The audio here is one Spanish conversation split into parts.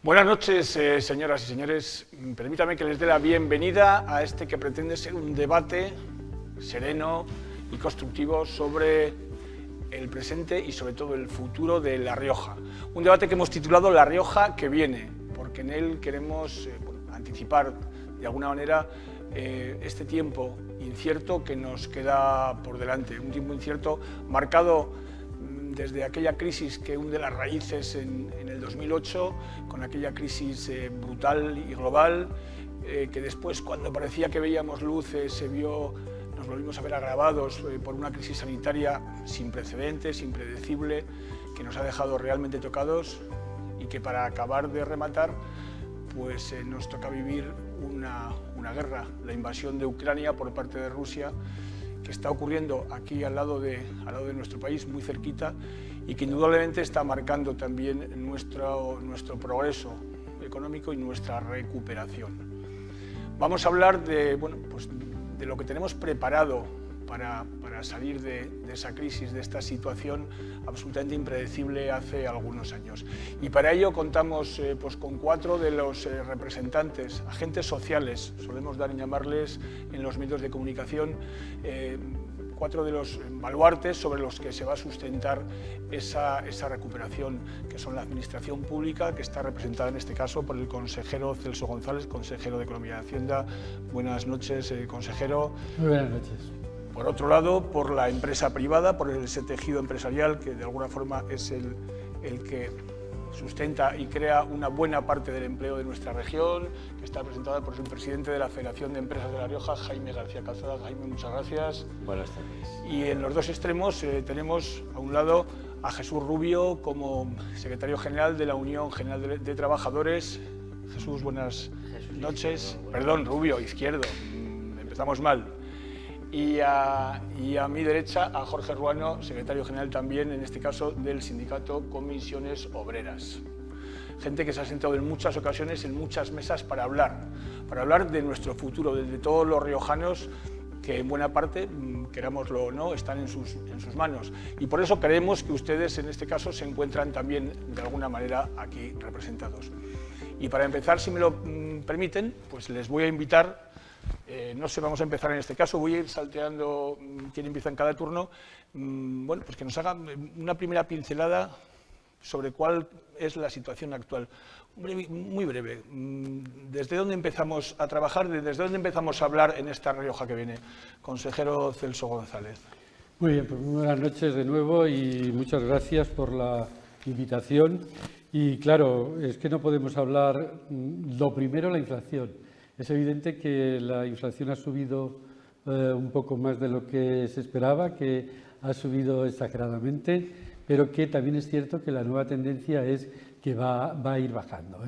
Buenas noches, señoras y señores. Permítame que les dé la bienvenida a este que pretende ser un debate sereno y constructivo sobre el presente y sobre todo el futuro de La Rioja. Un debate que hemos titulado La Rioja que viene, porque en él queremos anticipar de alguna manera este tiempo incierto que nos queda por delante. Un tiempo incierto marcado desde aquella crisis que hunde las raíces en el 2008, con aquella crisis brutal y global, que después, cuando parecía que veíamos luz, nos volvimos a ver agravados por una crisis sanitaria sin precedentes, impredecible, que nos ha dejado realmente tocados y que, para acabar de rematar, pues nos toca vivir una guerra, la invasión de Ucrania por parte de Rusia, que está ocurriendo aquí al lado de nuestro país, muy cerquita, y que indudablemente está marcando también nuestro progreso económico y nuestra recuperación. Vamos a hablar de lo que tenemos preparado para salir de esa crisis, de esta situación absolutamente impredecible hace algunos años. Y para ello contamos con 4 de los representantes, agentes sociales, solemos llamarles en los medios de comunicación, 4 de los baluartes sobre los que se va a sustentar esa recuperación, que son la Administración Pública, que está representada en este caso por el consejero Celso González, consejero de Economía y Hacienda. Buenas noches, consejero. Muy buenas noches. Por otro lado, por la empresa privada, por ese tejido empresarial que de alguna forma es el que sustenta y crea una buena parte del empleo de nuestra región, que está representada por el presidente de la Federación de Empresas de La Rioja, Jaime García Calzada. Jaime, muchas gracias. Buenas tardes. Y en los dos extremos tenemos a un lado a Jesús Rubio como secretario general de la Unión General de Trabajadores. Jesús, buenas noches. Perdón, Rubio, izquierdo. Empezamos mal. Y a mi derecha a Jorge Ruano, secretario general también, en este caso, del sindicato Comisiones Obreras. Gente que se ha sentado en muchas ocasiones en muchas mesas para hablar de nuestro futuro, de todos los riojanos que en buena parte, querámoslo o no, están en sus manos. Y por eso creemos que ustedes en este caso se encuentran también de alguna manera aquí representados. Y para empezar, si me lo permiten, pues les voy a invitar. No sé, vamos a empezar en este caso, voy a ir salteando quién empieza en cada turno, pues que nos haga una primera pincelada sobre cuál es la situación actual. Muy breve, ¿desde dónde empezamos a trabajar, desde dónde empezamos a hablar en esta Rioja que viene? Consejero Celso González. Muy bien, pues muy buenas noches de nuevo y muchas gracias por la invitación. Y claro, es que no podemos hablar, lo primero, la inflación. Es evidente que la inflación ha subido un poco más de lo que se esperaba, que ha subido exageradamente, pero que también es cierto que la nueva tendencia es que va a ir bajando.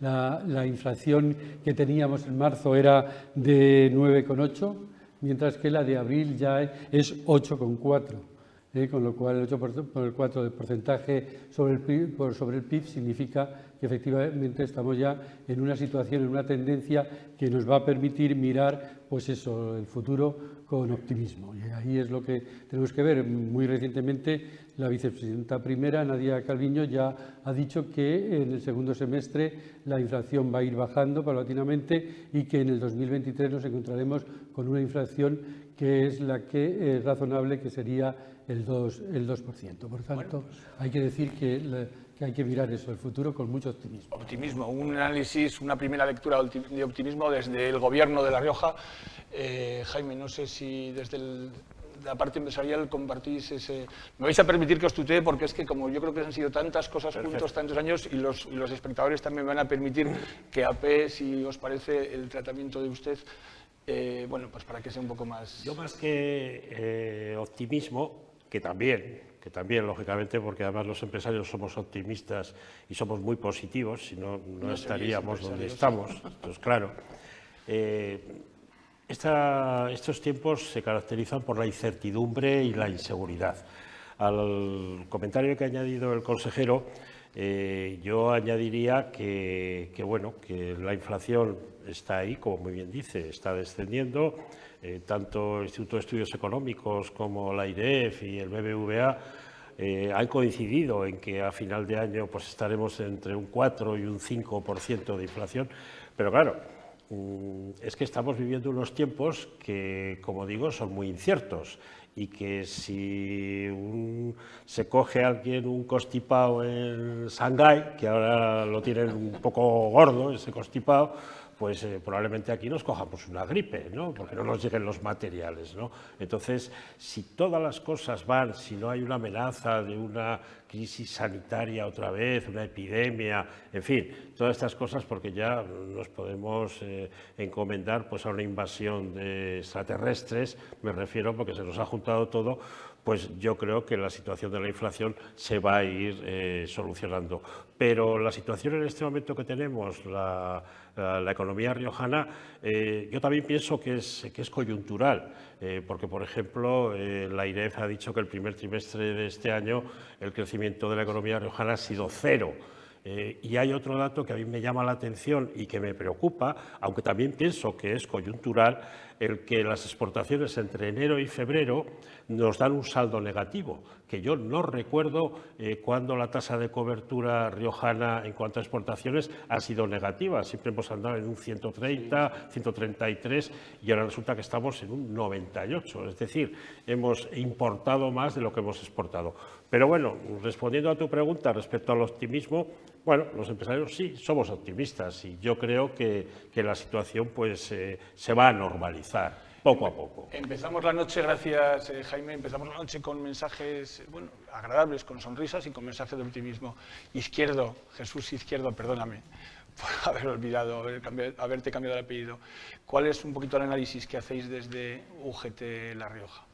La inflación que teníamos en marzo era de 9,8, mientras que la de abril ya es 8,4. Con lo cual el 8,4 de porcentaje sobre el PIB significa que efectivamente estamos ya en una situación, en una tendencia que nos va a permitir mirar el futuro con optimismo. Y ahí es lo que tenemos que ver. Muy recientemente la vicepresidenta primera, Nadia Calviño, ya ha dicho que en el segundo semestre la inflación va a ir bajando paulatinamente y que en el 2023 nos encontraremos con una inflación que es la que es razonable, que sería el 2%. Por tanto, hay que decir que hay que mirar el futuro con mucho optimismo. Optimismo, un análisis, una primera lectura de optimismo desde el Gobierno de La Rioja. Jaime, no sé si desde la parte empresarial compartís ese. Me vais a permitir que os tutee porque es que, como yo creo que han sido tantas cosas juntos, tantos años, y los espectadores también me van a permitir que apee, si os parece, el tratamiento de usted. Pues para que sea un poco más. Yo, más que optimismo, que también, lógicamente, porque además los empresarios somos optimistas y somos muy positivos, si no estaríamos donde estamos. Entonces, claro, estos tiempos se caracterizan por la incertidumbre y la inseguridad. Al comentario que ha añadido el consejero, yo añadiría que la inflación está ahí, como muy bien dice, está descendiendo. Tanto el Instituto de Estudios Económicos como la IREF y el BBVA han coincidido en que a final de año pues estaremos entre un 4 y un 5% de inflación, pero claro, es que estamos viviendo unos tiempos que, como digo, son muy inciertos y que si se coge a alguien un constipado en Shanghái, que ahora lo tienen un poco gordo ese constipado, pues probablemente aquí nos cojamos una gripe, ¿no? Porque no nos lleguen los materiales, ¿no? Entonces, si todas las cosas van, si no hay una amenaza de una crisis sanitaria otra vez, una epidemia, en fin, todas estas cosas, porque ya nos podemos encomendar pues, a una invasión de extraterrestres, me refiero porque se nos ha juntado todo, pues yo creo que la situación de la inflación se va a ir solucionando. Pero la situación en este momento que tenemos, la economía riojana, yo también pienso que es coyuntural, porque, por ejemplo, la IREF ha dicho que el primer trimestre de este año el crecimiento de la economía riojana ha sido 0. Y hay otro dato que a mí me llama la atención y que me preocupa, aunque también pienso que es coyuntural, el que las exportaciones entre enero y febrero nos dan un saldo negativo, que yo no recuerdo cuándo la tasa de cobertura riojana en cuanto a exportaciones ha sido negativa. Siempre hemos andado en un 130, 133 y ahora resulta que estamos en un 98. Es decir, hemos importado más de lo que hemos exportado. Pero bueno, respondiendo a tu pregunta respecto al optimismo, bueno, los empresarios sí somos optimistas y yo creo que la situación pues, se va a normalizar poco a poco. Empezamos la noche, gracias Jaime, empezamos la noche con mensajes agradables, con sonrisas y con mensajes de optimismo. Izquierdo, Jesús Izquierdo, perdóname por haber olvidado, haberte cambiado el apellido. ¿Cuál es un poquito el análisis que hacéis desde UGT La Rioja?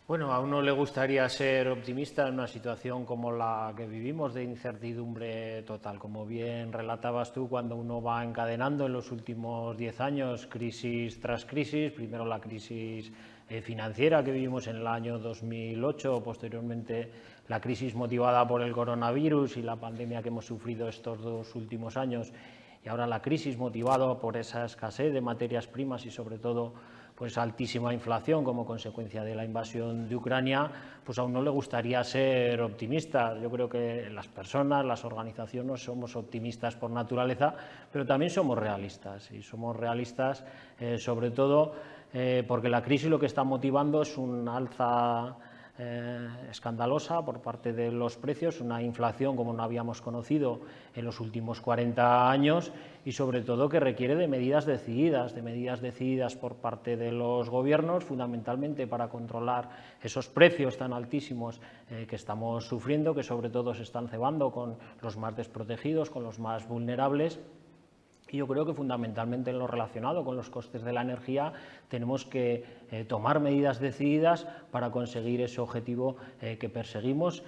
Bueno, a uno le gustaría ser optimista en una situación como la que vivimos de incertidumbre total. Como bien relatabas tú, cuando uno va encadenando en los últimos 10 años crisis tras crisis, primero la crisis financiera que vivimos en el año 2008, posteriormente la crisis motivada por el coronavirus y la pandemia que hemos sufrido estos 2 últimos años, y ahora la crisis motivada por esa escasez de materias primas y sobre todo pues altísima inflación como consecuencia de la invasión de Ucrania, pues a uno le gustaría ser optimista. Yo creo que las personas, las organizaciones somos optimistas por naturaleza, pero también somos realistas, y somos realistas sobre todo porque la crisis lo que está motivando es un alza escandalosa por parte de los precios, una inflación como no habíamos conocido en los últimos 40 años y sobre todo que requiere de medidas decididas por parte de los gobiernos, fundamentalmente para controlar esos precios tan altísimos que estamos sufriendo, que sobre todo se están cebando con los más desprotegidos, con los más vulnerables. Y yo creo que fundamentalmente en lo relacionado con los costes de la energía tenemos que tomar medidas decididas para conseguir ese objetivo que perseguimos,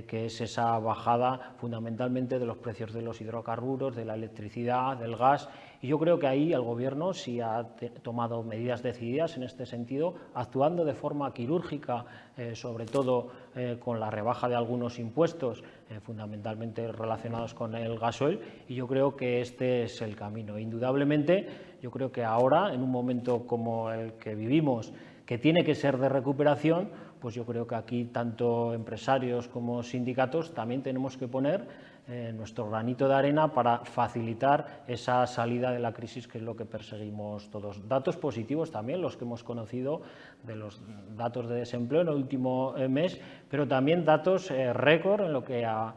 que es esa bajada fundamentalmente de los precios de los hidrocarburos, de la electricidad, del gas. Y yo creo que ahí el Gobierno sí ha tomado medidas decididas en este sentido, actuando de forma quirúrgica, sobre todo con la rebaja de algunos impuestos, fundamentalmente relacionados con el gasoil, y yo creo que este es el camino. Indudablemente, yo creo que ahora, en un momento como el que vivimos, que tiene que ser de recuperación, pues yo creo que aquí tanto empresarios como sindicatos también tenemos que poner nuestro granito de arena para facilitar esa salida de la crisis, que es lo que perseguimos todos. Datos positivos también, los que hemos conocido de los datos de desempleo en el último mes, pero también datos récord en lo que a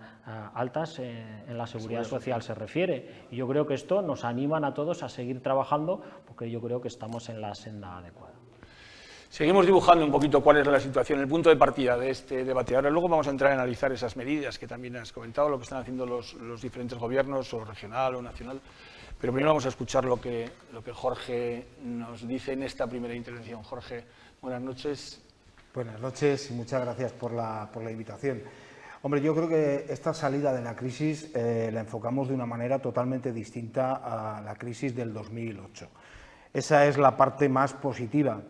altas en la seguridad social se refiere. Y yo creo que esto nos anima a todos a seguir trabajando, porque yo creo que estamos en la senda adecuada. Seguimos dibujando un poquito cuál es la situación, el punto de partida de este debate. Ahora luego vamos a entrar a analizar esas medidas que también has comentado, lo que están haciendo los diferentes gobiernos, o regional o nacional. Pero primero vamos a escuchar lo que Jorge nos dice en esta primera intervención. Jorge, buenas noches. Buenas noches y muchas gracias por la invitación. Hombre, yo creo que esta salida de la crisis la enfocamos de una manera totalmente distinta a la crisis del 2008. Esa es la parte más positiva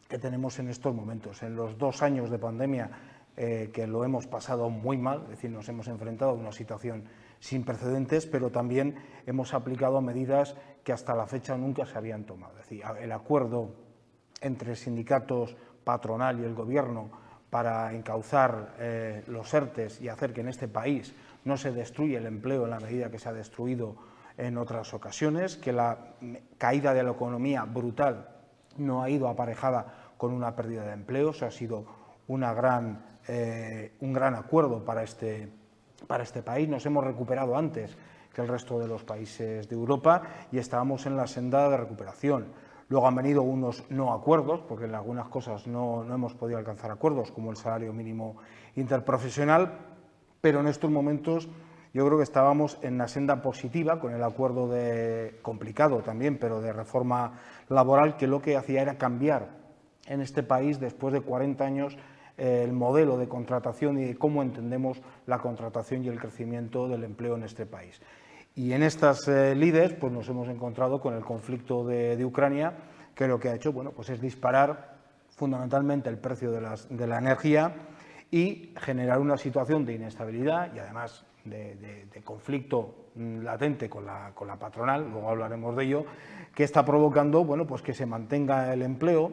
que tenemos en estos momentos. En los 2 años de pandemia que lo hemos pasado muy mal, es decir, nos hemos enfrentado a una situación sin precedentes, pero también hemos aplicado medidas que hasta la fecha nunca se habían tomado. Es decir, el acuerdo entre sindicatos, patronal y el Gobierno para encauzar los ERTEs y hacer que en este país no se destruya el empleo en la medida que se ha destruido en otras ocasiones, que la caída de la economía brutal no ha ido aparejada con una pérdida de empleos, ha sido un gran acuerdo para este país. Nos hemos recuperado antes que el resto de los países de Europa y estábamos en la senda de recuperación. Luego han venido unos no acuerdos, porque en algunas cosas no hemos podido alcanzar acuerdos, como el salario mínimo interprofesional, pero en estos momentos yo creo que estábamos en la senda positiva con el acuerdo complicado también, pero de reforma laboral, que lo que hacía era cambiar en este país, después de 40 años, el modelo de contratación y de cómo entendemos la contratación y el crecimiento del empleo en este país. Y en estas lides pues nos hemos encontrado con el conflicto de Ucrania, que lo que ha hecho pues es disparar fundamentalmente el precio de la energía y generar una situación de inestabilidad y además de conflicto latente con la patronal, luego hablaremos de ello, que está provocando pues que se mantenga el empleo,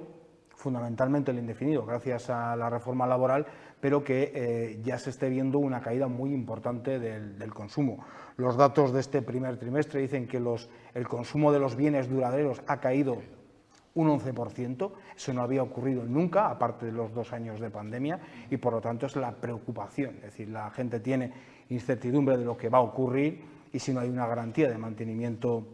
fundamentalmente el indefinido, gracias a la reforma laboral, pero que ya se esté viendo una caída muy importante del consumo. Los datos de este primer trimestre dicen que el consumo de los bienes duraderos ha caído un 11%, eso no había ocurrido nunca, aparte de los 2 años de pandemia, y por lo tanto es la preocupación, es decir, la gente tiene incertidumbre de lo que va a ocurrir y si no hay una garantía de mantenimiento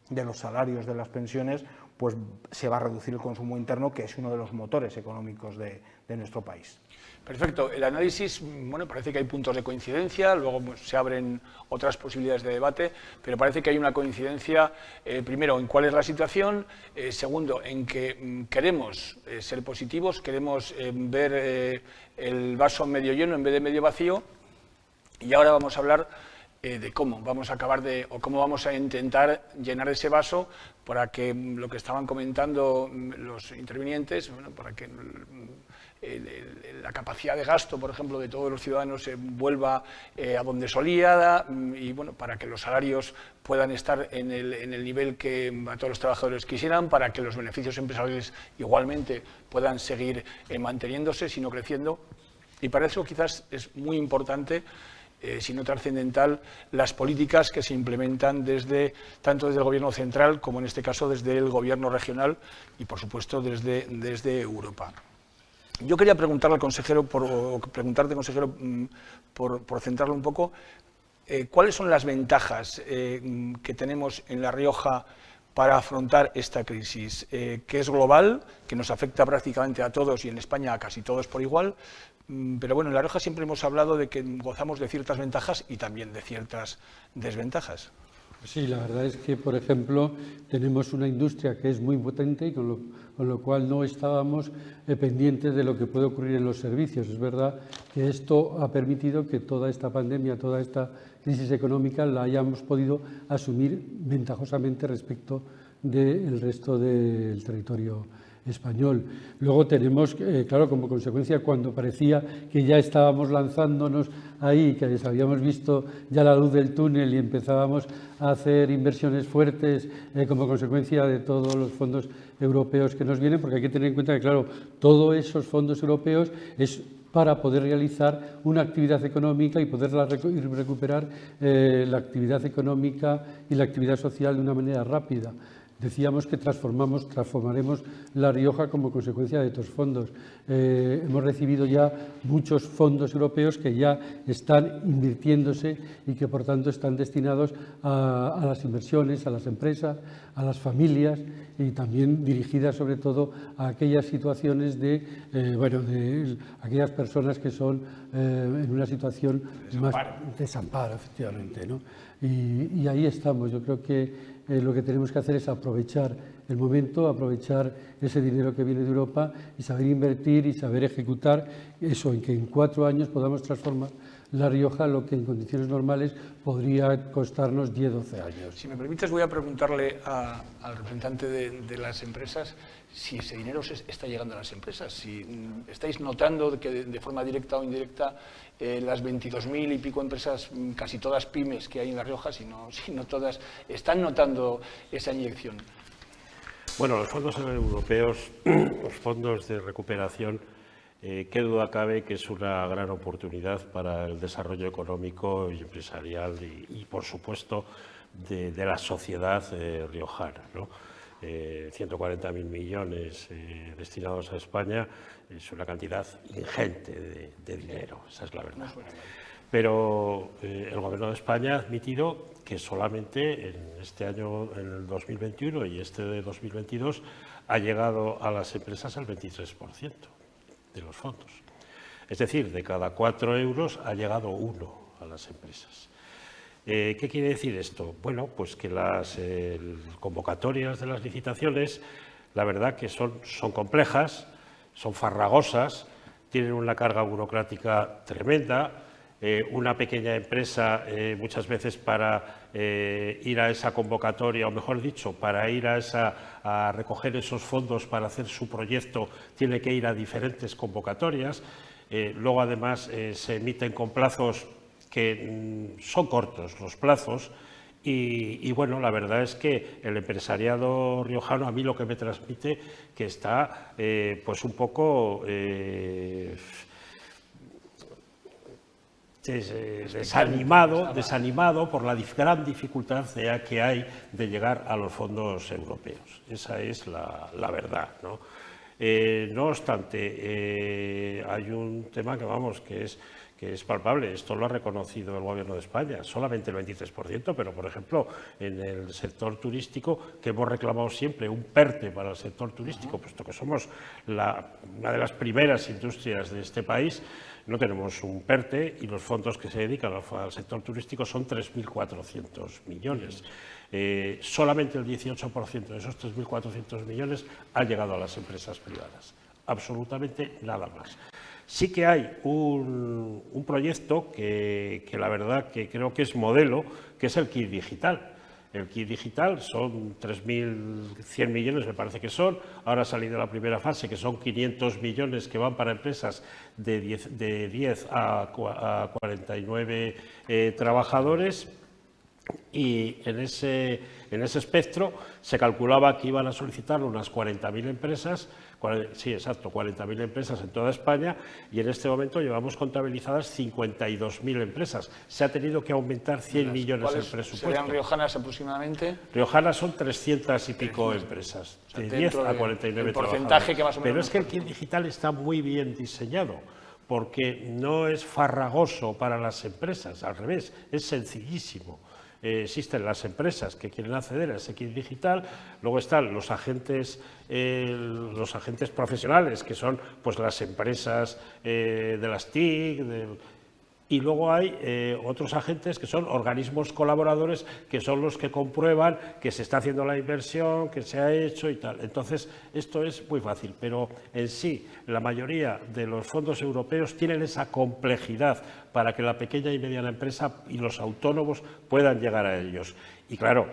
de los salarios, de las pensiones, pues se va a reducir el consumo interno, que es uno de los motores económicos de nuestro país. Perfecto. El análisis, parece que hay puntos de coincidencia, luego se abren otras posibilidades de debate, pero parece que hay una coincidencia, primero, en cuál es la situación, segundo, en que queremos ser positivos, queremos ver el vaso medio lleno en vez de medio vacío, y ahora vamos a hablar de cómo vamos a acabar o cómo vamos a intentar llenar ese vaso para que lo que estaban comentando los intervinientes, para que la capacidad de gasto, por ejemplo, de todos los ciudadanos se vuelva a donde solía y para que los salarios puedan estar en el nivel que a todos los trabajadores quisieran, para que los beneficios empresariales igualmente puedan seguir manteniéndose, sino creciendo. Y para eso quizás es muy importante, si no trascendental, las políticas que se implementan tanto desde el Gobierno central como en este caso desde el Gobierno regional y, por supuesto, desde Europa. Yo quería preguntarte, consejero, por centrarlo un poco, ¿cuáles son las ventajas que tenemos en La Rioja para afrontar esta crisis, que es global, que nos afecta prácticamente a todos y en España a casi todos por igual? Pero en La Rioja siempre hemos hablado de que gozamos de ciertas ventajas y también de ciertas desventajas. Sí, la verdad es que, por ejemplo, tenemos una industria que es muy potente y con lo cual no estábamos pendientes de lo que puede ocurrir en los servicios. Es verdad que esto ha permitido que toda esta pandemia, toda esta crisis económica la hayamos podido asumir ventajosamente respecto del resto del territorio español. Luego tenemos, claro, como consecuencia, cuando parecía que ya estábamos lanzándonos ahí, que habíamos visto ya la luz del túnel y empezábamos a hacer inversiones fuertes como consecuencia de todos los fondos europeos que nos vienen, porque hay que tener en cuenta que, claro, todos esos fondos europeos es para poder realizar una actividad económica y poder recuperar la actividad económica y la actividad social de una manera rápida. Decíamos que transformaremos La Rioja como consecuencia de estos fondos. Hemos recibido ya muchos fondos europeos que ya están invirtiéndose y que por tanto están destinados a las inversiones, a las empresas, a las familias y también dirigidas sobre todo a aquellas situaciones de aquellas personas que son en una situación más desamparo, efectivamente, ¿no? Y ahí estamos. Yo creo que lo que tenemos que hacer es aprovechar el momento, aprovechar ese dinero que viene de Europa y saber invertir y saber ejecutar eso, en que en 4 años podamos transformar La Rioja, lo que en condiciones normales podría costarnos 10 o 12 años. Si me permites, voy a preguntarle al representante de las empresas si ese dinero está llegando a las empresas, si estáis notando que de forma directa o indirecta las 22.000 y pico empresas, casi todas pymes que hay en La Rioja, si no todas, están notando esa inyección. Bueno, los fondos europeos, los fondos de recuperación, qué duda cabe que es una gran oportunidad para el desarrollo económico y empresarial y por supuesto, de la sociedad riojana, ¿no? 140.000 millones destinados a España es una cantidad ingente de dinero, esa es la verdad. Pero el Gobierno de España ha admitido que solamente en este año, en el 2021 y este de 2022, ha llegado a las empresas el 23% de los fondos. Es decir, de cada 4 euros ha llegado 1 a las empresas. ¿Qué quiere decir esto? Bueno, pues que las convocatorias de las licitaciones, la verdad que son complejas, son farragosas, tienen una carga burocrática tremenda. Una pequeña empresa, muchas veces para ir a esa convocatoria, o mejor dicho, para ir a recoger esos fondos para hacer su proyecto, tiene que ir a diferentes convocatorias. Luego, además, se emiten con plazos que son cortos los plazos y bueno, la verdad es que el empresariado riojano a mí lo que me transmite que está pues un poco desanimado por la gran dificultad que hay de llegar a los fondos europeos. Esa es la verdad, ¿no? No obstante, hay un tema que es palpable. Esto lo ha reconocido el Gobierno de España, solamente el 23%, pero, por ejemplo, en el sector turístico, que hemos reclamado siempre un PERTE para el sector turístico, puesto que somos una de las primeras industrias de este país, no tenemos un PERTE y los fondos que se dedican al sector turístico son 3.400 millones. Solamente el 18% de esos 3.400 millones ha llegado a las empresas privadas, absolutamente nada más. Sí que hay un proyecto que la verdad que creo que es modelo, que es el KIT Digital. El KIT Digital son 3.100 millones, me parece que son. Ahora ha salido la primera fase, que son 500 millones que van para empresas de 10 a 49 trabajadores. Y en ese espectro se calculaba que iban a solicitar unas 40.000 empresas, sí, exacto, 40.000 empresas en toda España, y en este momento llevamos contabilizadas 52.000 empresas. Se ha tenido que aumentar 100 millones el presupuesto. ¿Serían riojanas aproximadamente? Riojanas son 300 y pico empresas, o sea, de 10 a 49 porcentaje que más o menos. Pero es que el KIT Digital está muy bien diseñado, porque no es farragoso para las empresas, al revés, es sencillísimo. Existen las empresas que quieren acceder a ese KIT Digital, luego están los agentes profesionales, que son pues las empresas de las TIC, y luego hay otros agentes que son organismos colaboradores, que son los que comprueban que se está haciendo la inversión, que se ha hecho y tal. Entonces, esto es muy fácil, pero en sí, la mayoría de los fondos europeos tienen esa complejidad para que la pequeña y mediana empresa y los autónomos puedan llegar a ellos. Y claro,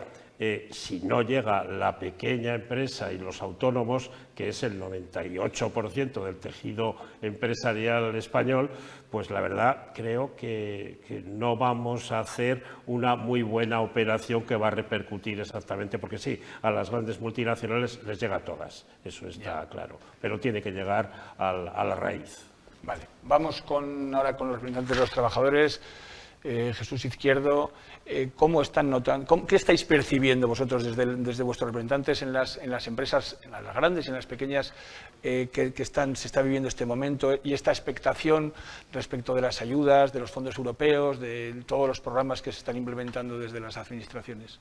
si no llega la pequeña empresa y los autónomos, que es el 98% del tejido empresarial español, pues la verdad creo que no vamos a hacer una muy buena operación que va a repercutir exactamente, porque sí, a las grandes multinacionales les llega a todas, eso está claro, pero tiene que llegar a la raíz. Vale, vamos ahora con los representantes de los trabajadores. Jesús Izquierdo, ¿cómo están notando, qué estáis percibiendo vosotros desde vuestros representantes en las empresas, en las grandes y en las pequeñas, se está viviendo este momento y esta expectación respecto de las ayudas, de los fondos europeos, de todos los programas que se están implementando desde las administraciones?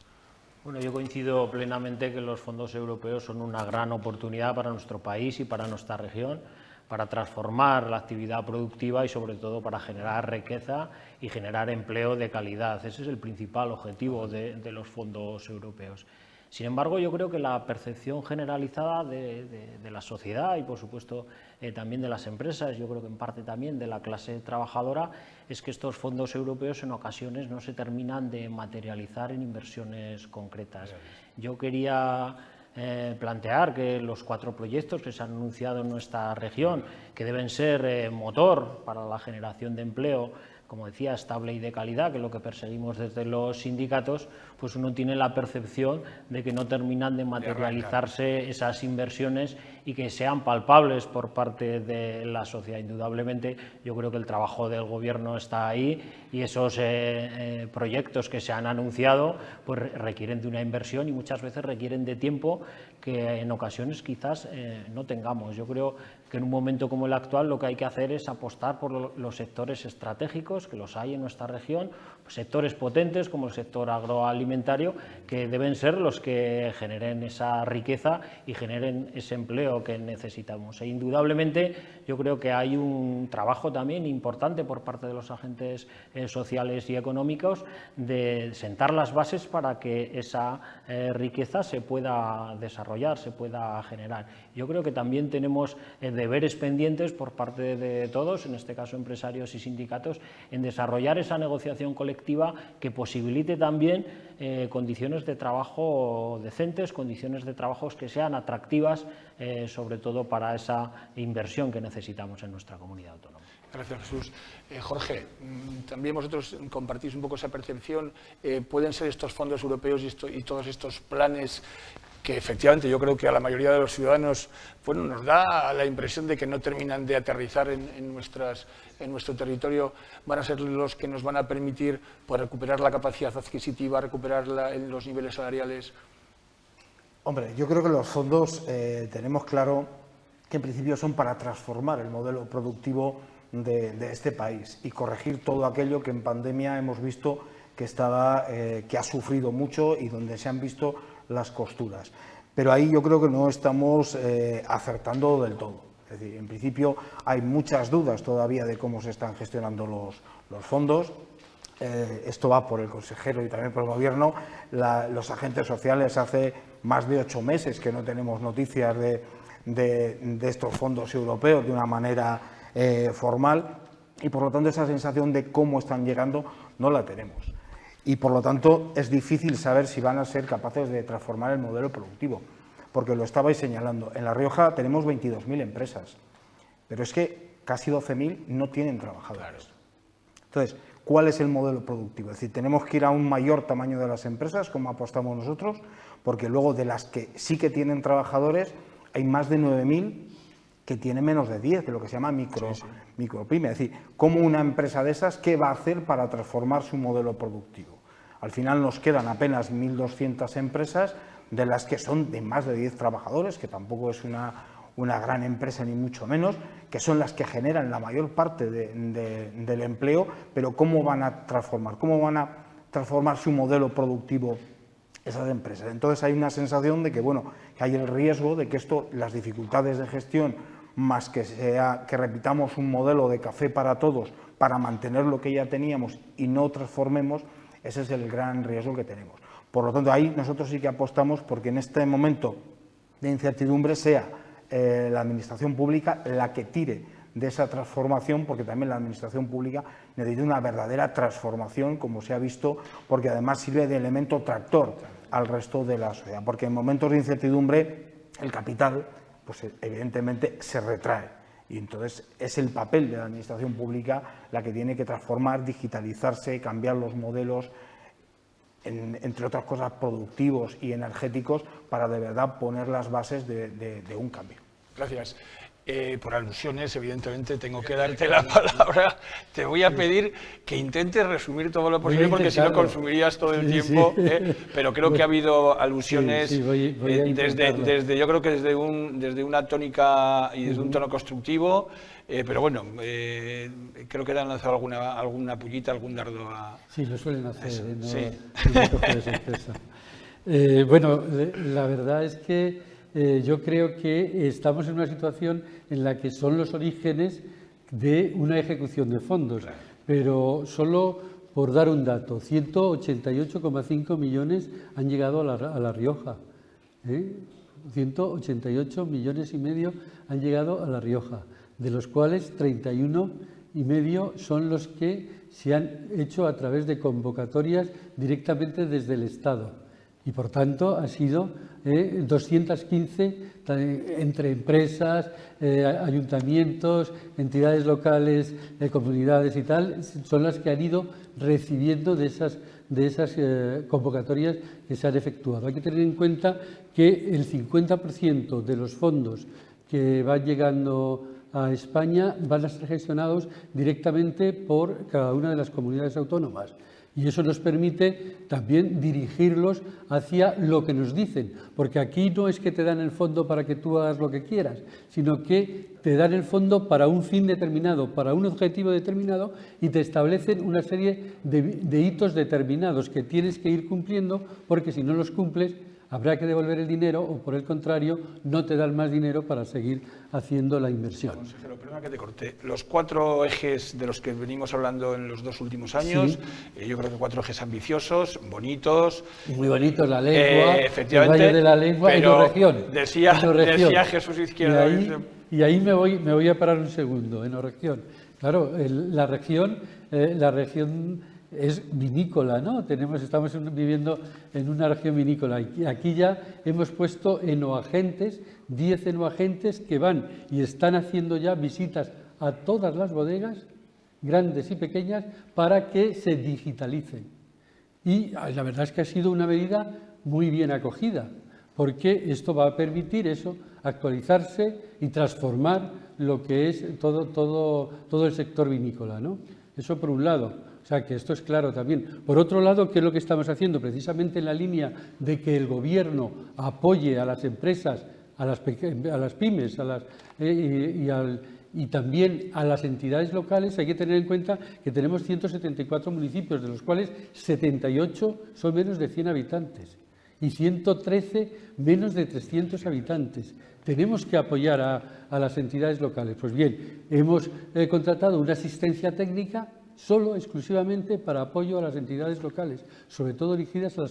Bueno, yo coincido plenamente que los fondos europeos son una gran oportunidad para nuestro país y para nuestra región, para transformar la actividad productiva y sobre todo para generar riqueza y generar empleo de calidad. Ese es el principal objetivo de los fondos europeos. Sin embargo, yo creo que la percepción generalizada de la sociedad y, por supuesto, también de las empresas, yo creo que en parte también de la clase trabajadora, es que estos fondos europeos en ocasiones no se terminan de materializar en inversiones concretas. Yo quería plantear que los 4 proyectos que se han anunciado en nuestra región, que deben ser motor para la generación de empleo, como decía, estable y de calidad, que es lo que perseguimos desde los sindicatos, pues uno tiene la percepción de que no terminan de materializarse esas inversiones y que sean palpables por parte de la sociedad. Indudablemente, yo creo que el trabajo del Gobierno está ahí y esos proyectos que se han anunciado pues requieren de una inversión y muchas veces requieren de tiempo que en ocasiones quizás no tengamos. Yo creo que en un momento como el actual lo que hay que hacer es apostar por los sectores estratégicos, que los hay en nuestra región, sectores potentes como el sector agroalimentario, que deben ser los que generen esa riqueza y generen ese empleo que necesitamos. E indudablemente yo creo que hay un trabajo también importante por parte de los agentes sociales y económicos de sentar las bases para que esa riqueza se pueda desarrollar, se pueda generar. Yo creo que también tenemos deberes pendientes por parte de todos, en este caso empresarios y sindicatos, en desarrollar esa negociación colectiva que posibilite también condiciones de trabajo decentes, condiciones de trabajo que sean atractivas, sobre todo para esa inversión que necesitamos en nuestra comunidad autónoma. Gracias, Jesús. Jorge, también vosotros compartís un poco esa percepción. ¿Pueden ser estos fondos europeos y todos estos planes que efectivamente yo creo que a la mayoría de los ciudadanos bueno, nos da la impresión de que no terminan de aterrizar en nuestro territorio, van a ser los que nos van a permitir pues, recuperar la capacidad adquisitiva, recuperar los niveles salariales? Hombre, yo creo que los fondos tenemos claro que en principio son para transformar el modelo productivo de este país y corregir todo aquello que en pandemia hemos visto que ha sufrido mucho y donde se han visto las costuras. Pero ahí yo creo que no estamos acertando del todo. Es decir, en principio hay muchas dudas todavía de cómo se están gestionando los fondos. Esto va por el consejero y también por el Gobierno. Los agentes sociales hace más de 8 meses que no tenemos noticias de estos fondos europeos de una manera formal y por lo tanto esa sensación de cómo están llegando no la tenemos. Y por lo tanto es difícil saber si van a ser capaces de transformar el modelo productivo, porque lo estabais señalando. En La Rioja tenemos 22.000 empresas, pero es que casi 12.000 no tienen trabajadores. Entonces, ¿cuál es el modelo productivo? Es decir, tenemos que ir a un mayor tamaño de las empresas, como apostamos nosotros, porque luego de las que sí que tienen trabajadores, hay más de 9.000 que tienen menos de 10, de lo que se llama micropyme. Es decir, ¿cómo una empresa de esas qué va a hacer para transformar su modelo productivo? Al final nos quedan apenas 1.200 empresas, de las que son de más de 10 trabajadores, que tampoco es una gran empresa ni mucho menos, que son las que generan la mayor parte del empleo, pero ¿cómo van a transformar? ¿Cómo van a transformar su modelo productivo esas empresas? Entonces hay una sensación de que, bueno, que hay el riesgo de que las dificultades de gestión, más que repitamos un modelo de café para todos para mantener lo que ya teníamos y no transformemos, ese es el gran riesgo que tenemos. Por lo tanto, ahí nosotros sí que apostamos porque en este momento de incertidumbre sea la administración pública la que tire de esa transformación, porque también la administración pública necesita una verdadera transformación, como se ha visto, porque además sirve de elemento tractor al resto de la sociedad, porque en momentos de incertidumbre el capital, pues evidentemente se retrae, y entonces es el papel de la administración pública la que tiene que transformar, digitalizarse, cambiar los modelos, entre otras cosas productivos y energéticos, para de verdad poner las bases de un cambio. Gracias. Por alusiones, evidentemente, tengo que darte la palabra. Te voy a pedir que intentes resumir todo lo posible, porque si no consumirías todo el tiempo. Pero creo que ha habido alusiones desde yo creo que desde una tónica y desde un tono constructivo. Pero bueno, creo que le han lanzado alguna pullita, algún dardo a... Sí, lo suelen hacer. Sí. Bueno, la verdad es que yo creo que estamos en una situación en la que son los orígenes de una ejecución de fondos, pero solo por dar un dato, 188,5 millones han llegado a La Rioja. 188 millones y medio han llegado a La Rioja, de los cuales 31,5 son los que se han hecho a través de convocatorias directamente desde el Estado. Y por tanto ha sido 215 entre empresas, ayuntamientos, entidades locales, comunidades y tal, son las que han ido recibiendo de esas convocatorias que se han efectuado. Hay que tener en cuenta que el 50% de los fondos que van llegando a España van a ser gestionados directamente por cada una de las comunidades autónomas. Y eso nos permite también dirigirlos hacia lo que nos dicen, porque aquí no es que te dan el fondo para que tú hagas lo que quieras, sino que te dan el fondo para un fin determinado, para un objetivo determinado, y te establecen una serie de hitos determinados que tienes que ir cumpliendo, porque si no los cumples habrá que devolver el dinero o, por el contrario, no te dan más dinero para seguir haciendo la inversión. Consejero, perdona que te corté. Los 4 ejes de los que venimos hablando en los 2 últimos años, sí. Yo creo que 4 ejes ambiciosos, bonitos. Muy bonitos, la lengua, efectivamente, el Valle de la Lengua, Enoregión. Decía Jesús Izquierdo. Y ahí me voy a parar un segundo, Enoregión. Claro, la región es vinícola, ¿no? Estamos viviendo en una región vinícola y aquí ya hemos puesto enoagentes, 10 enoagentes que van y están haciendo ya visitas a todas las bodegas, grandes y pequeñas, para que se digitalicen. Y la verdad es que ha sido una medida muy bien acogida, porque esto va a permitir actualizarse y transformar lo que es todo el sector vinícola, ¿no? Eso por un lado. O sea, que esto es claro también. Por otro lado, ¿qué es lo que estamos haciendo? Precisamente en la línea de que el Gobierno apoye a las empresas, a las pymes y también a las entidades locales, hay que tener en cuenta que tenemos 174 municipios, de los cuales 78 son menos de 100 habitantes y 113 menos de 300 habitantes. Tenemos que apoyar a las entidades locales. Pues bien, hemos contratado una asistencia técnica exclusivamente para apoyo a las entidades locales, sobre todo dirigidas a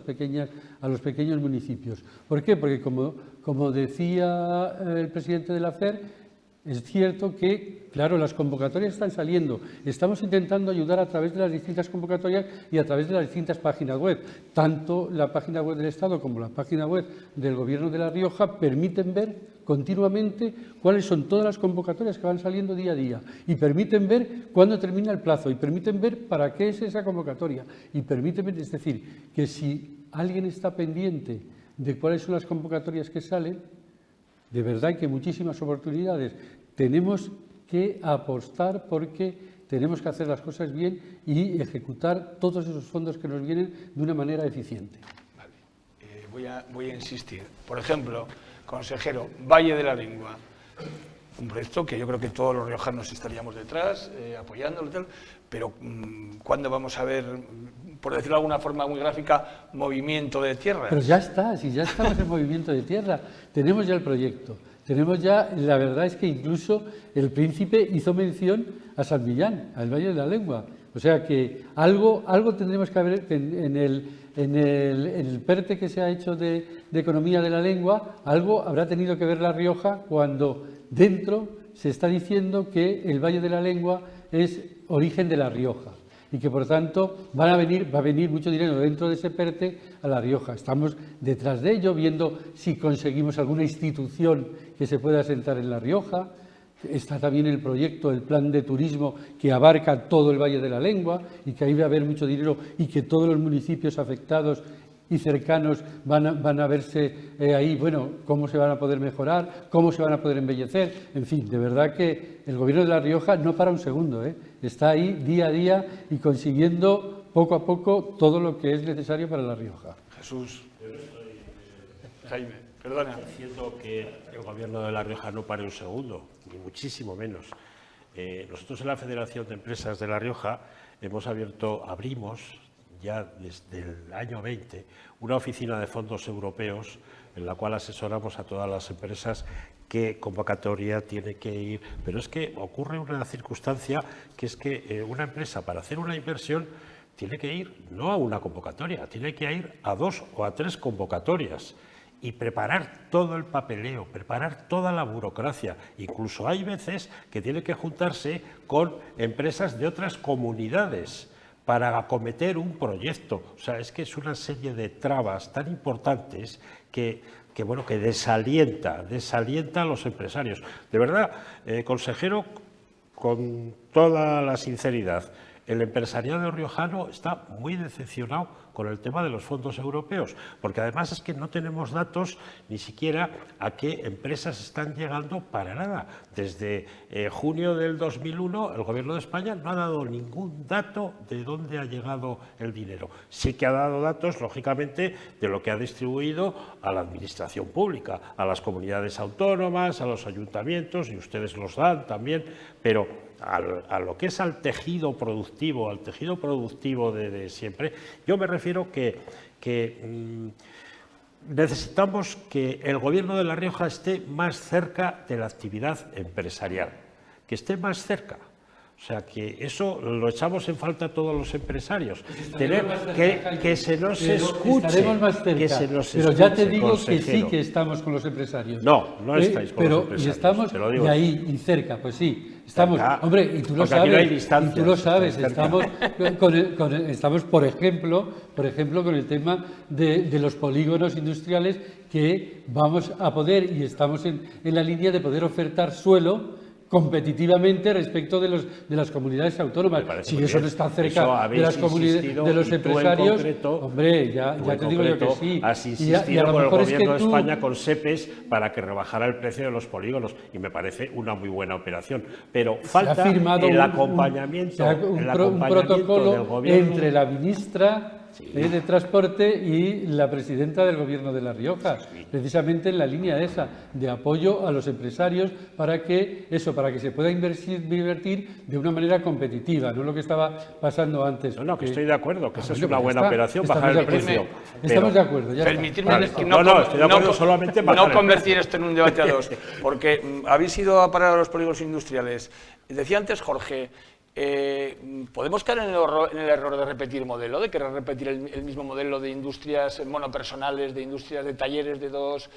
los pequeños municipios. ¿Por qué? Porque como decía el presidente de la FER, es cierto que, claro, las convocatorias están saliendo. Estamos intentando ayudar a través de las distintas convocatorias y a través de las distintas páginas web. Tanto la página web del Estado como la página web del Gobierno de La Rioja permiten ver continuamente cuáles son todas las convocatorias que van saliendo día a día y permiten ver cuándo termina el plazo y permiten ver para qué es esa convocatoria y permiten ver, es decir, que si alguien está pendiente de cuáles son las convocatorias que salen, de verdad que muchísimas oportunidades. Tenemos que apostar porque tenemos que hacer las cosas bien y ejecutar todos esos fondos que nos vienen de una manera eficiente. Vale. Voy a insistir. Por ejemplo, consejero, Valle de la Lengua, un proyecto que yo creo que todos los riojanos estaríamos detrás, apoyándolo y tal, pero ¿cuándo vamos a ver, por decirlo de alguna forma muy gráfica, movimiento de tierra? Pero ya está, si ya estamos en movimiento de tierra, tenemos ya el proyecto, tenemos ya, la verdad es que incluso el príncipe hizo mención a San Millán, al Valle de la Lengua, o sea que algo tendremos que ver en el PERTE que se ha hecho de Economía de la Lengua, algo habrá tenido que ver La Rioja cuando dentro se está diciendo que el Valle de la Lengua es origen de La Rioja y que por tanto va a venir mucho dinero dentro de ese PERTE a La Rioja. Estamos detrás de ello, viendo si conseguimos alguna institución que se pueda asentar en La Rioja. Está también el proyecto, el plan de turismo que abarca todo el Valle de la Lengua y que ahí va a haber mucho dinero y que todos los municipios afectados y cercanos van a verse ahí, bueno, cómo se van a poder mejorar, cómo se van a poder embellecer. En fin, de verdad que el Gobierno de La Rioja no para un segundo, está ahí día a día y consiguiendo poco a poco todo lo que es necesario para La Rioja. Jesús. Jaime, perdona. Diciendo que el Gobierno de La Rioja no pare un segundo, ni muchísimo menos. Nosotros en la Federación de Empresas de La Rioja abrimos ya desde el año 20 una oficina de fondos europeos en la cual asesoramos a todas las empresas qué convocatoria tiene que ir. Pero es que ocurre una circunstancia que es que una empresa para hacer una inversión tiene que ir no a una convocatoria, tiene que ir a 2 o a 3 convocatorias y preparar todo el papeleo, preparar toda la burocracia. Incluso hay veces que tiene que juntarse con empresas de otras comunidades para acometer un proyecto. O sea, es que es una serie de trabas tan importantes que desalienta a los empresarios. De verdad, consejero, con toda la sinceridad, el empresariado riojano está muy decepcionado con el tema de los fondos europeos, porque además es que no tenemos datos ni siquiera a qué empresas están llegando para nada. Desde junio del 2001 el Gobierno de España no ha dado ningún dato de dónde ha llegado el dinero. Sí que ha dado datos, lógicamente, de lo que ha distribuido a la administración pública, a las comunidades autónomas, a los ayuntamientos, y ustedes los dan también, pero a lo que es al tejido productivo de siempre, yo me refiero que necesitamos que el Gobierno de La Rioja esté más cerca de la actividad empresarial, que esté más cerca. O sea, que eso lo echamos en falta a todos los empresarios. Tener que se nos escuche. Estaremos más cerca, pero ya te digo que sí que estamos con los empresarios. No estáis con los empresarios. Y estamos de ahí y cerca, pues sí. Estamos, hombre, y tú lo sabes, estamos, por ejemplo, con el tema de los polígonos industriales, que vamos a poder, y estamos en la línea de poder ofertar suelo competitivamente respecto de las comunidades autónomas. Si eso no está cerca de las comunidades, de los empresarios, concreto, hombre, ya te digo yo que sí. Has insistido por el Gobierno de España con SEPES para que rebajara el precio de los polígonos, y me parece una muy buena operación. Pero falta el acompañamiento, un protocolo del Gobierno entre la ministra de Transporte y la presidenta del Gobierno de La Rioja, precisamente en la línea esa de apoyo a los empresarios para que se pueda invertir de una manera competitiva, no lo que estaba pasando antes. Que estoy de acuerdo, que esa es una buena operación, bajar el precio. Estamos de acuerdo. Permitirme estoy de acuerdo, solamente no convertir esto en un debate a dos, porque habéis ido a parar a los polígonos industriales. Decía antes Jorge, ¿podemos caer en el error de repetir modelo, de querer repetir el mismo modelo de industrias monopersonales, de industrias de talleres de dos?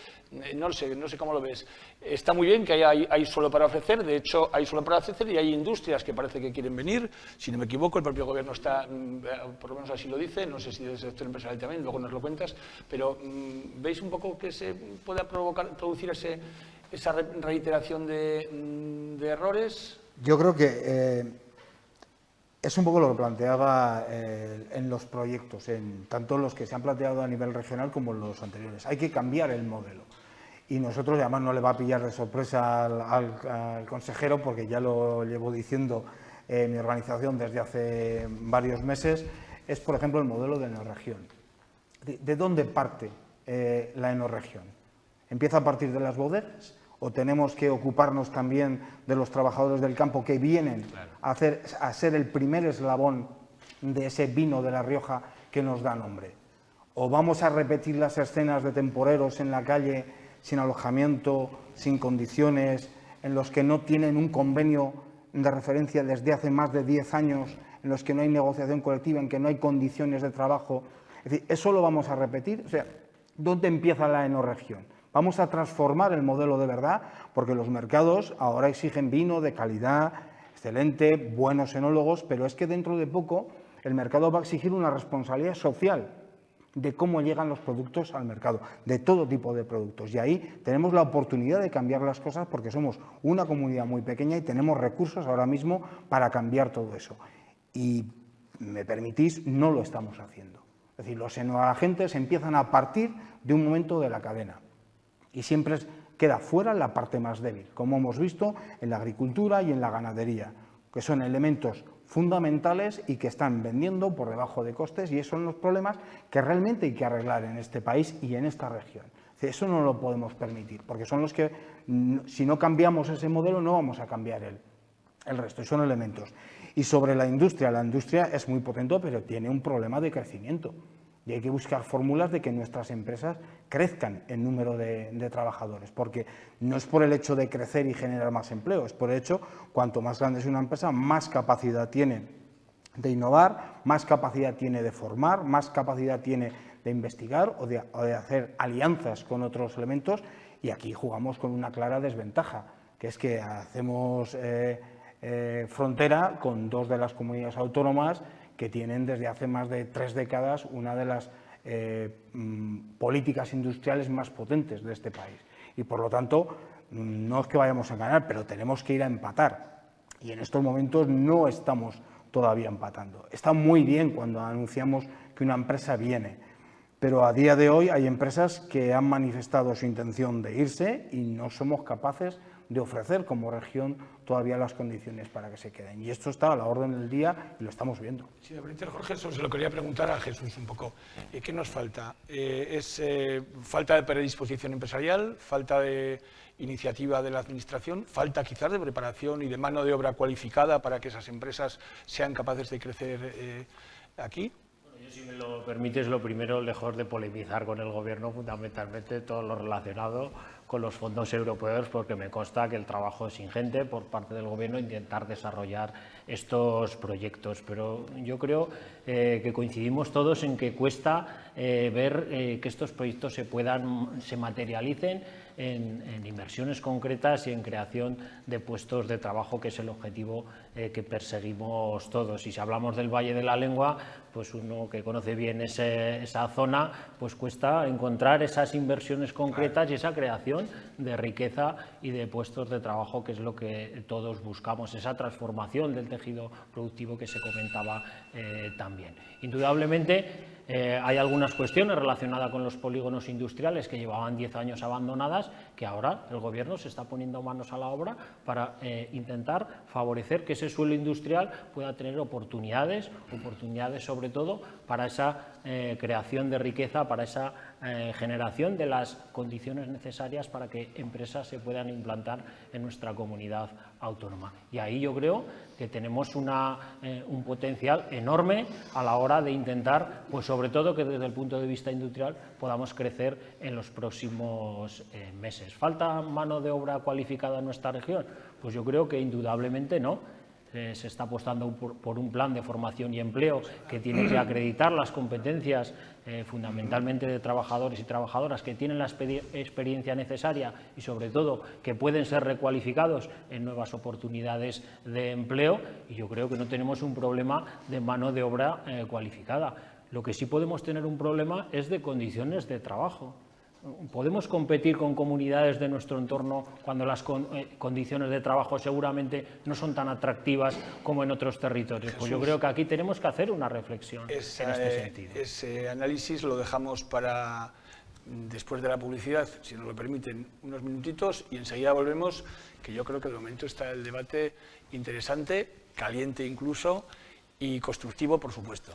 No sé cómo lo ves. Está muy bien que hay suelo para ofrecer, de hecho hay suelo para ofrecer y hay industrias que parece que quieren venir, si no me equivoco, el propio Gobierno está, por lo menos así lo dice, no sé si del sector empresarial también, luego nos lo cuentas, pero ¿veis un poco que se pueda producir esa reiteración de errores? Yo creo que es un poco lo que planteaba en los proyectos, tanto los que se han planteado a nivel regional como los anteriores. Hay que cambiar el modelo. Y nosotros, además, no le va a pillar de sorpresa al consejero, porque ya lo llevo diciendo mi organización desde hace varios meses, es, por ejemplo, el modelo de enorregión. ¿De dónde parte la enorregión? ¿Empieza a partir de las bodegas? ¿O tenemos que ocuparnos también de los trabajadores del campo que vienen a ser el primer eslabón de ese vino de La Rioja que nos da nombre? ¿O vamos a repetir las escenas de temporeros en la calle sin alojamiento, sin condiciones, en los que no tienen un convenio de referencia desde hace más de 10 años, en los que no hay negociación colectiva, en que no hay condiciones de trabajo? Es decir, ¿eso lo vamos a repetir? O sea, ¿dónde empieza la enorregión? Vamos a transformar el modelo de verdad, porque los mercados ahora exigen vino de calidad, excelente, buenos enólogos, pero es que dentro de poco el mercado va a exigir una responsabilidad social de cómo llegan los productos al mercado, de todo tipo de productos. Y ahí tenemos la oportunidad de cambiar las cosas, porque somos una comunidad muy pequeña y tenemos recursos ahora mismo para cambiar todo eso. Y, me permitís, no lo estamos haciendo. Es decir, los enoagentes empiezan a partir de un momento de la cadena. Y siempre queda fuera la parte más débil, como hemos visto en la agricultura y en la ganadería, que son elementos fundamentales y que están vendiendo por debajo de costes, y esos son los problemas que realmente hay que arreglar en este país y en esta región. Eso no lo podemos permitir, porque son los que, si no cambiamos ese modelo, no vamos a cambiar el resto, y son elementos. Y sobre la industria es muy potente, pero tiene un problema de crecimiento. Y hay que buscar fórmulas de que nuestras empresas crezcan en número de trabajadores, porque no es por el hecho de crecer y generar más empleo, es por el hecho, cuanto más grande es una empresa, más capacidad tiene de innovar, más capacidad tiene de formar, más capacidad tiene de investigar o de hacer alianzas con otros elementos, y aquí jugamos con una clara desventaja, que es que hacemos frontera con dos de las comunidades autónomas que tienen desde hace más de 3 décadas una de las políticas industriales más potentes de este país. Y por lo tanto, no es que vayamos a ganar, pero tenemos que ir a empatar. Y en estos momentos no estamos todavía empatando. Está muy bien cuando anunciamos que una empresa viene, pero a día de hoy hay empresas que han manifestado su intención de irse y no somos capaces de ofrecer como región todavía las condiciones para que se queden. Y esto está a la orden del día y lo estamos viendo. Sí, Jorge, eso se lo quería preguntar a Jesús un poco. ¿Qué nos falta? ¿Es falta de predisposición empresarial? ¿Falta de iniciativa de la Administración? ¿Falta quizás de preparación y de mano de obra cualificada para que esas empresas sean capaces de crecer aquí? Yo, si me lo permites, lo primero, lejos de polemizar con el Gobierno, fundamentalmente todo lo relacionado con los fondos europeos, porque me consta que el trabajo es ingente por parte del Gobierno intentar desarrollar estos proyectos. Pero yo creo que coincidimos todos en que cuesta ver que estos proyectos se materialicen en inversiones concretas y en creación de puestos de trabajo, que es el objetivo que perseguimos todos. Y si hablamos del Valle de la Lengua, pues uno que conoce bien esa zona, pues cuesta encontrar esas inversiones concretas y esa creación de riqueza y de puestos de trabajo, que es lo que todos buscamos, esa transformación del tejido productivo que se comentaba también. Indudablemente, hay algunas cuestiones relacionadas con los polígonos industriales que llevaban 10 años abandonadas, que ahora el Gobierno se está poniendo manos a la obra para intentar favorecer que ese suelo industrial pueda tener oportunidades sobre todo para esa creación de riqueza, para esa generación de las condiciones necesarias para que empresas se puedan implantar en nuestra comunidad autónoma. Y ahí yo creo que tenemos un potencial enorme a la hora de intentar, pues sobre todo que desde el punto de vista industrial podamos crecer en los próximos meses. ¿Falta mano de obra cualificada en nuestra región? Pues yo creo que indudablemente no. Se está apostando por un plan de formación y empleo que tiene que acreditar las competencias fundamentalmente de trabajadores y trabajadoras que tienen la experiencia necesaria y sobre todo que pueden ser recualificados en nuevas oportunidades de empleo, y yo creo que no tenemos un problema de mano de obra cualificada. Lo que sí podemos tener un problema es de condiciones de trabajo. ¿Podemos competir con comunidades de nuestro entorno cuando las condiciones de trabajo seguramente no son tan atractivas como en otros territorios? Pues yo creo que aquí tenemos que hacer una reflexión en este sentido. Ese análisis lo dejamos para después de la publicidad, si nos lo permiten, unos minutitos, y enseguida volvemos, que yo creo que de momento está el debate interesante, caliente incluso, y constructivo, por supuesto.